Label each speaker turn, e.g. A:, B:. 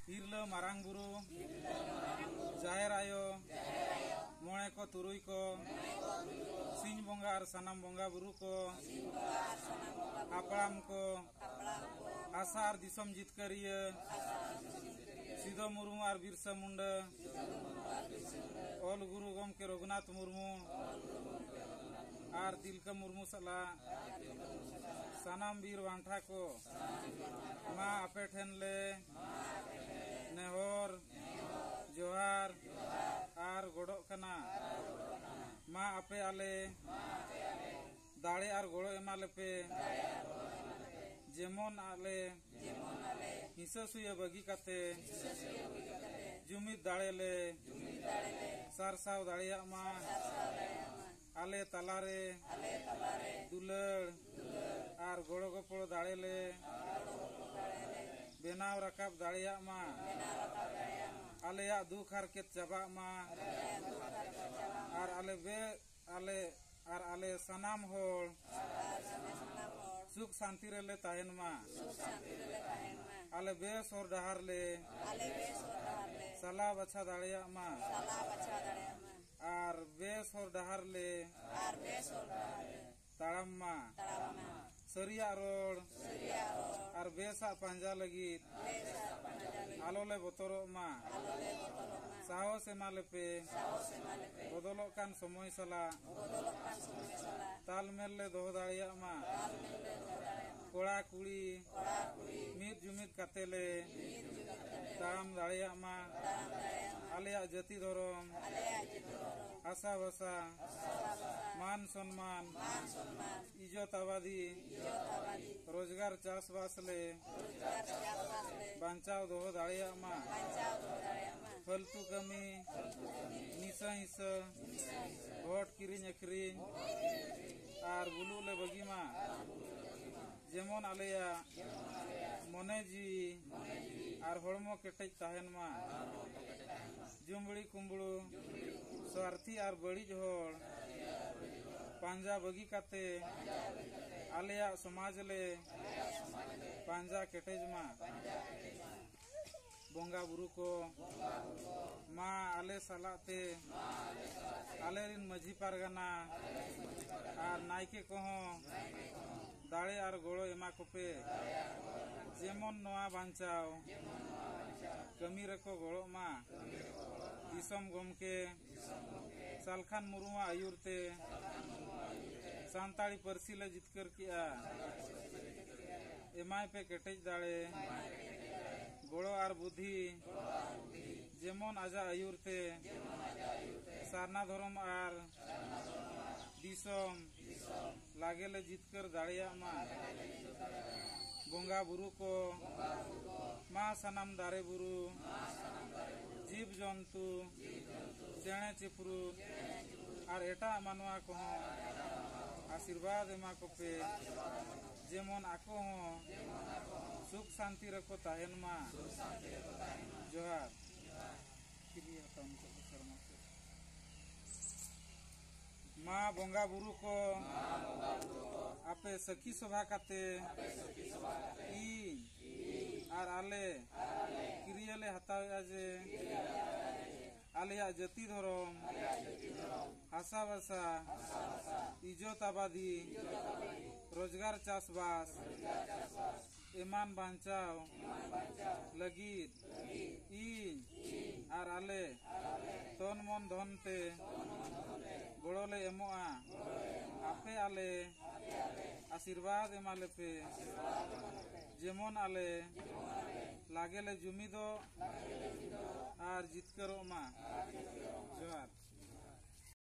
A: हिरला मारांग बुरु जाहेर आयो मोणे को तुरुई को सिंह बोंगा और सनाम बोंगा बुरु को हापड़ाम को आसार दिसम जितकरिय सिदो मुर्मू और बिरसा मुंडा ओल गुरु गमके रघुनाथ मुर्मू और तिलका मुर्मू सला सनाम बीर बांठा को माँ आपे ठेन ले नेहोर जोहार आर गोड़ो कना माँ आपे आले दाड़े आर गोड़ो एमाले पे जेमन आले हिस्सा सुया बगी काते जुमिद दाड़े ले सारसाव दाड़िया माँ आले तलारे दुलड़ आर गोड़ो गोपड़ो दाड़े ले बेनाव रकाब दाड़िया माँ आलेया दुख हार के चाबा माँ आर आले सनाम होड़ सुख शांति रे ले ताहेन माँ आले बेस और डहार ले सला बच्चा दाड़िया माँ आर बेस और डहार ले ताड़म माँ सरिया रोड आर बेसा पंजा लगी आलोले बोतरो माँ साहस एमाले पे बदलो कान समय सला तालमेल ले दोह दाड़िया माँ कोड़ा कुड़ी मीत जुमित कातेले ताड़म दाड़िया माँ आलिया जति धरम आशा भाषा मान सम्मान इज्जत आबादी रोजगार चाषबास ले बांचाव दोह दाड़िया माँ फालतू कमी निशा हिस्सा भोट किरिंग अखरिंग आर बुलू ले बगी माँ जेमन आलेया मने जी आर हड़मो केटेज ताहेन माँ जुमड़ी कुंबड़ू स्वार्थी आर बड़ीज होड़ पांजा बगी काते आलेया समाज ले पांजा केटेज माँ बोंगा बुरु को माँ आले सलाते आले रिन मझी पारगाना आर नायके कोहों दाड़े आर गोड़ो एमा कोपे जेमन नोआ बांचाव कमी रको गोड़ो माँ दिसम गमके सालखान मुरुमा आयुरते सांताड़ी परसी ले जितकर किया एमाय पे केटेज दाड़े गोड़ो आर बुद्धि जेमन आजा आयुरते सारना धर्म आर दिसम लागेले जितकर दाड़िया माँ बोंगा बुरु को माँ सनाम दारे बुरु जीव जंतु चेणे चिपरू और एटा मानवा को आशीर्वाद एमा को पे जेमन आको हो सुख शांति रखो ताहेन माँ जोहार माँ बोंगा बुरु को आपे सखी सभा काते आर आले किरियले हतावे आजे आलिया जति धरम हासा भाषा इज्जत आबादी रोजगार चाषबास एमान बांचाव लगित आर आले तन मन धन ते गोड़ोले एमोआ आपे आले आशीर्वाद एमाले पे जेमन आले लागेले जुमिदो आर जितकरो मा जोहार।